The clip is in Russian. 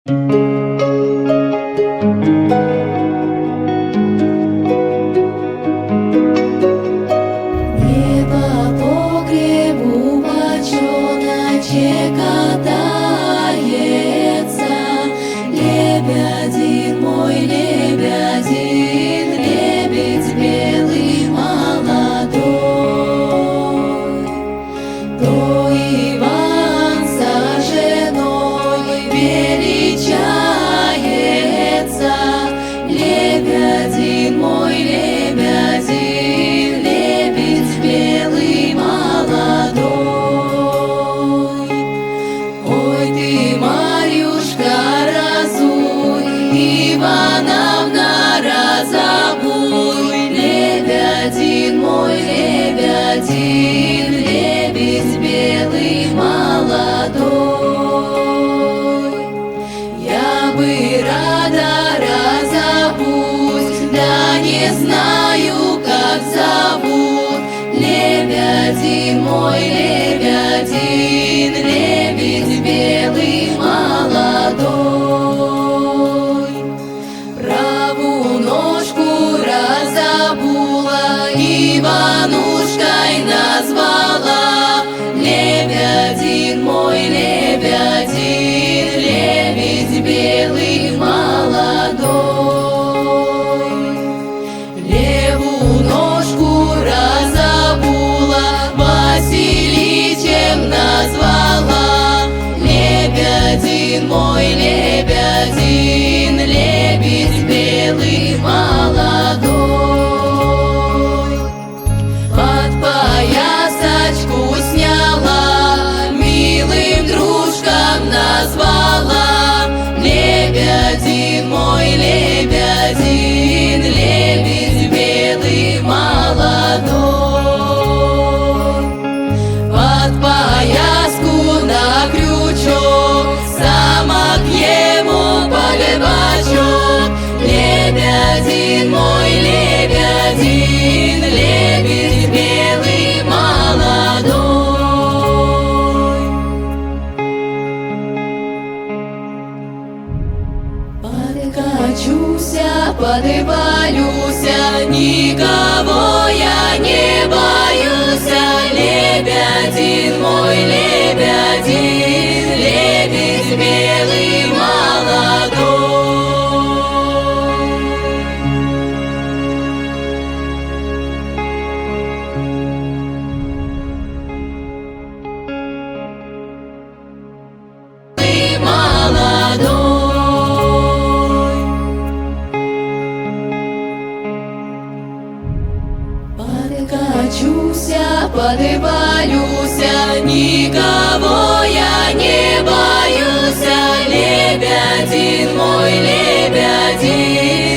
по гребу бочоночек катается, лебедин мой, лебедин, лебедь белый молодой. То Иван со женой величается, лебедин мой, лебедин, лебедь белый молодой. Ой ты, Марьюшка, разуй, Ивановна, разобуй, лебедин мой, лебедин, лебедь белый молодой. Я бы рада разобуть, да не знаю, как зовут, лебедин мой, лебедин, лебедь белый молодой. Правую ножку разобула, Иванушкой назвала, лебедин мой, лебедин, лебедь белый молодой. Левую ножку разобула, Василичем назвала, лебедин мой, лебедин, лебедь белый молодой. Под поясочку сняла, милым дружком назвала, лебедин мой, лебедин, лебедь белый молодой. Под пояску на крючок, самок ему полевачок, лебедин мой, лебедин, лебедь белый молодой. Подкачуся, подвалюся, никого я не боюся, лебедин мой, лебедин, лебедь белый молодой. Молодой. Подкачуся, подвалюся, никого я не боюся, лебедин мой, лебедин,